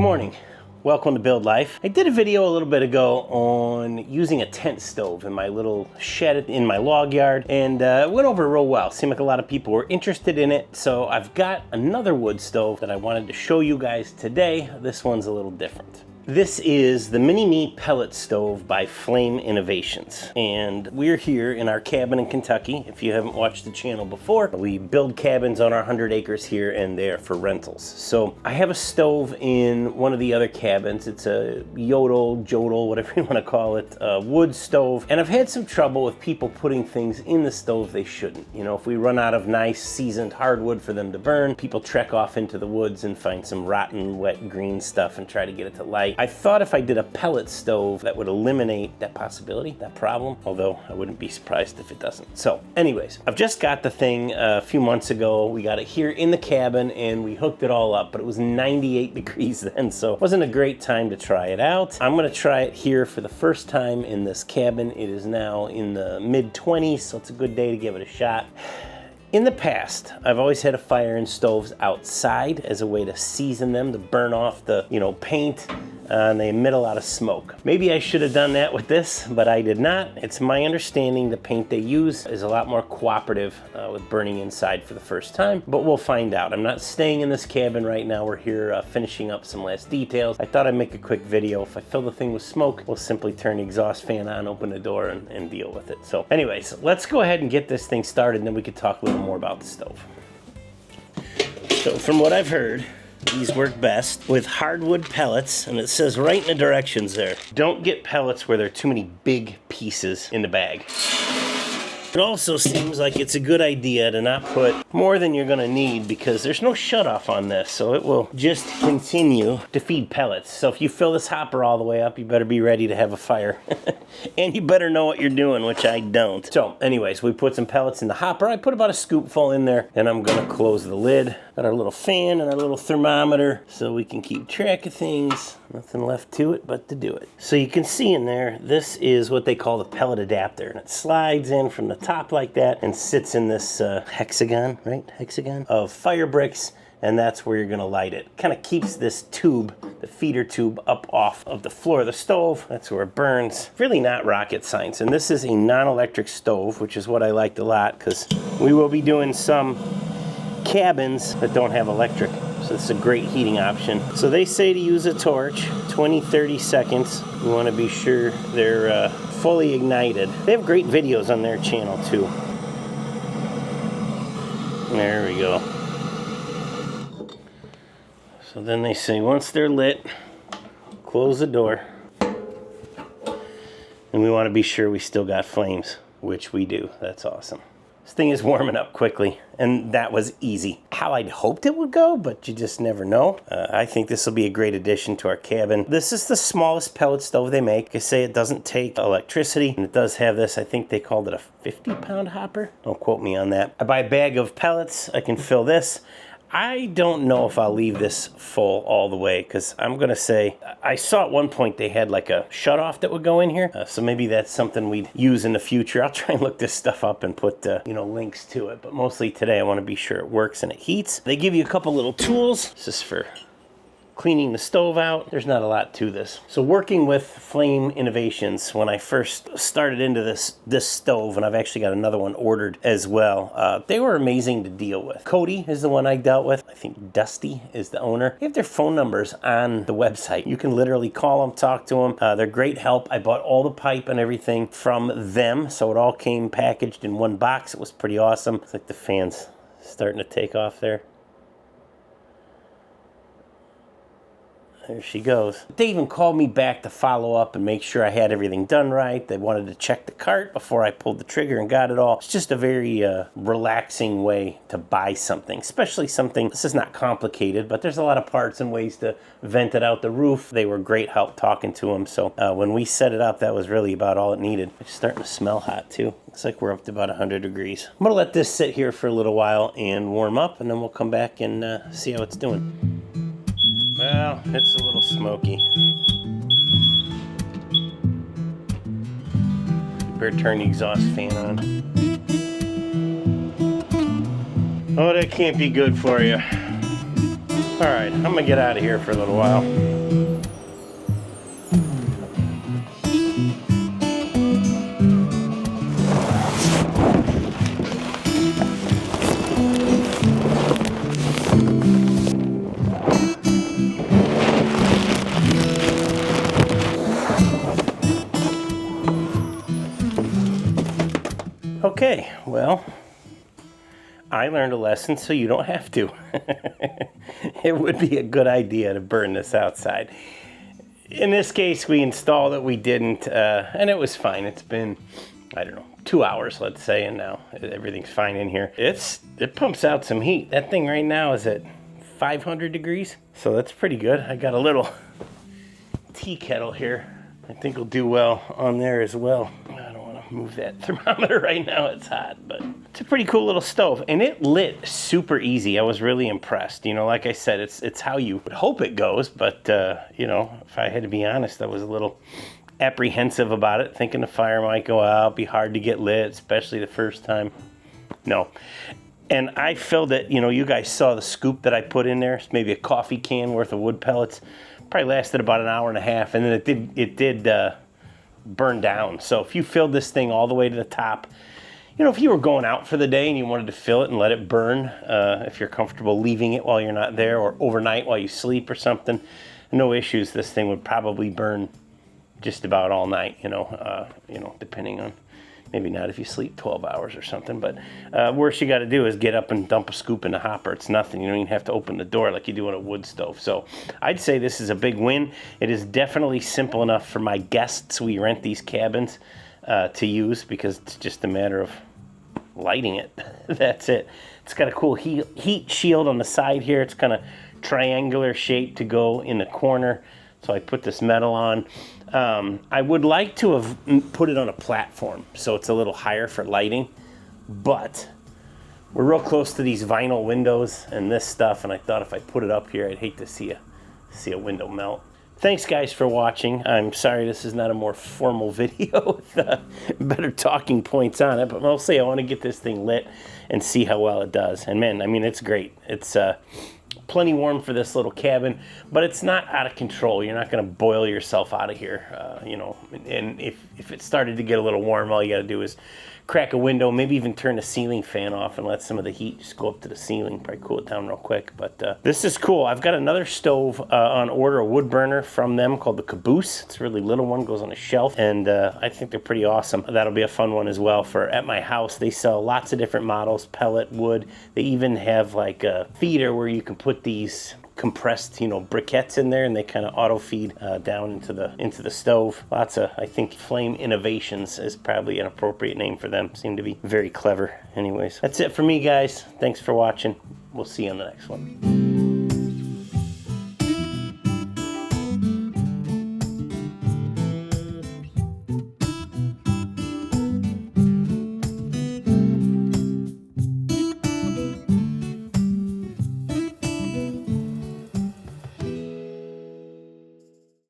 morning. Welcome to Build Life. I did a video a little bit ago on using a tent stove in my little shed in my log yard, and it went over real well. Seemed like a lot of people were interested in it, so I've got another wood stove that I wanted to show you guys today. This one's a little different. This is the Mini-Me pellet stove by Flame Innovations, and we're here in our cabin in Kentucky. If you haven't watched the channel before, we build cabins on our 100 acres here, and they are for rentals. So I have a stove in one of the other cabins. It's a jodel, whatever you want to call it, a wood stove, and I've had some trouble with people putting things in the stove they shouldn't. You know, if we run out of nice seasoned hardwood for them to burn, people trek off into the woods and find some rotten, wet, green stuff and try to get it to light. I thought if I did a pellet stove, that would eliminate that possibility, that problem, although I wouldn't be surprised if it doesn't. So anyways, I've just got the thing a few months ago. We got it here in the cabin and we hooked it all up, but it was 98 degrees then, so it wasn't a great time to try it out. I'm gonna try it here for the first time in this cabin. It is now in the mid-20s, so it's a good day to give it a shot. In the past, I've always had a fire in stoves outside as a way to season them, to burn off the, paint, and they emit a lot of smoke. Maybe I should have done that with this, but I did not. It's my understanding the paint they use is a lot more cooperative with burning inside for the first time, but we'll find out. I'm not staying in this cabin right now. We're here finishing up some last details. I thought I'd make a quick video. If I fill the thing with smoke, we'll simply turn the exhaust fan on, open the door, and deal with it. So anyways, let's go ahead and get this thing started, and then we can talk a little more about the stove. So from what I've heard, these work best with hardwood pellets, and it says right in the directions there, don't get pellets where there are too many big pieces in the bag. It also seems like it's a good idea to not put more than you're gonna need, because there's no shutoff on this, so it will just continue to feed pellets. So if you fill this hopper all the way up, you better be ready to have a fire. And you better know what you're doing, which I don't. So anyways, we put some pellets in the hopper. I put about a scoopful in there, and I'm gonna close the lid. Got our little fan and our little thermometer so we can keep track of things. Nothing left to it but to do it. So you can see in there, this is what they call the pellet adapter, and it slides in from the top like that and sits in this hexagon, right? Hexagon of fire bricks, and that's where you're gonna light it. Kind of keeps this tube, the feeder tube, up off of the floor of the stove. That's where it burns. Really not rocket science. And this is a non-electric stove, which is what I liked a lot, because we will be doing some cabins that don't have electric. So it's a great heating option. So they say to use a torch, 20-30 seconds. You want to be sure they're fully ignited. They have great videos on their channel too. There we go. So then they say once they're lit, close the door. And we want to be sure we still got flames, which we do. That's awesome. This thing is warming up quickly, and that was easy. How I'd hoped it would go, but you just never know. I think this will be a great addition to our cabin. This is the smallest pellet stove they make. They say it doesn't take electricity, and it does have this, I think they called it a 50-pound hopper. Don't quote me on that. I buy a bag of pellets. I can fill this. I don't know if I'll leave this full all the way, because I'm going to say, I saw at one point they had like a shutoff that would go in here, so maybe that's something we'd use in the future. I'll try and look this stuff up and put, links to it, but mostly today I want to be sure it works and it heats. They give you a couple little tools. This is for cleaning the stove out. There's not a lot to this. So working with Flame Innovations, when I first started into this stove, and I've actually got another one ordered as well, they were amazing to deal with. Cody is the one I dealt with. I think Dusty is the owner. They have their phone numbers on the website. You can literally call them, talk to them. They're great help. I bought all the pipe and everything from them, so it all came packaged in one box. It was pretty awesome. It's like the fan's starting to take off there. There she goes. They even called me back to follow up and make sure I had everything done right. They wanted to check the cart before I pulled the trigger and got it all. It's just a very relaxing way to buy something, especially something, this is not complicated, but there's a lot of parts and ways to vent it out the roof. They were great help talking to them. So when we set it up, that was really about all it needed. It's starting to smell hot too. Looks like we're up to about 100 degrees. I'm gonna let this sit here for a little while and warm up, and then we'll come back and see how it's doing. Well, it's a little smoky. Better turn the exhaust fan on. Oh, that can't be good for you. All right, I'm gonna get out of here for a little while. Okay, well, I learned a lesson, so you don't have to. It would be a good idea to burn this outside. In this case, we installed it, we didn't, and it was fine. It's been, I don't know, 2 hours, let's say, and now everything's fine in here. It pumps out some heat. That thing right now is at 500 degrees, so that's pretty good. I got a little tea kettle here. I think will do well on there as well. I don't want to move that thermometer right now, it's hot, but it's a pretty cool little stove, and it lit super easy. I was really impressed. You know, like I said, it's how you would hope it goes, but you know, if I had to be honest, I was a little apprehensive about it, thinking the fire might go out, be hard to get lit, especially the first time. No. And I filled it, you know, you guys saw the scoop that I put in there. It's maybe a coffee can worth of wood pellets. Probably lasted about an hour and a half, and then it did burn down. So if you filled this thing all the way to the top, you know, if you were going out for the day and you wanted to fill it and let it burn, if you're comfortable leaving it while you're not there, or overnight while you sleep or something, no issues. This thing would probably burn just about all night, you know, depending on, maybe not if you sleep 12 hours or something, but worst you got to do is get up and dump a scoop in the hopper. It's nothing. You don't even have to open the door like you do on a wood stove. So I'd say this is a big win. It is definitely simple enough for my guests. We rent these cabins to use because it's just a matter of lighting it. That's it. It's got a cool heat shield on the side here. It's kind of triangular shape to go in the corner. So I put this metal on. I would like to have put it on a platform so it's a little higher for lighting, but we're real close to these vinyl windows and this stuff, and I thought if I put it up here, I'd hate to see a window melt. Thanks guys for watching. I'm sorry this is not a more formal video with better talking points on it, but mostly I want to get this thing lit and see how well it does. And man, I mean, it's great. It's plenty warm for this little cabin, but it's not out of control. You're not going to boil yourself out of here, you know. And if it started to get a little warm, all you got to do is crack a window, maybe even turn the ceiling fan off and let some of the heat just go up to the ceiling. Probably cool it down real quick. But this is cool. I've got another stove on order, a wood burner from them called the Caboose. It's a really little one, goes on a shelf, and I think they're pretty awesome. That'll be a fun one as well for at my house. They sell lots of different models, pellet, wood. They even have like a feeder where you can put these compressed, you know, briquettes in there, and they kind of auto feed down into the stove. Lots of, I think, Flame Innovations is probably an appropriate name for them. Seem to be very clever. Anyways, that's it for me, guys. Thanks for watching. We'll see you on the next one.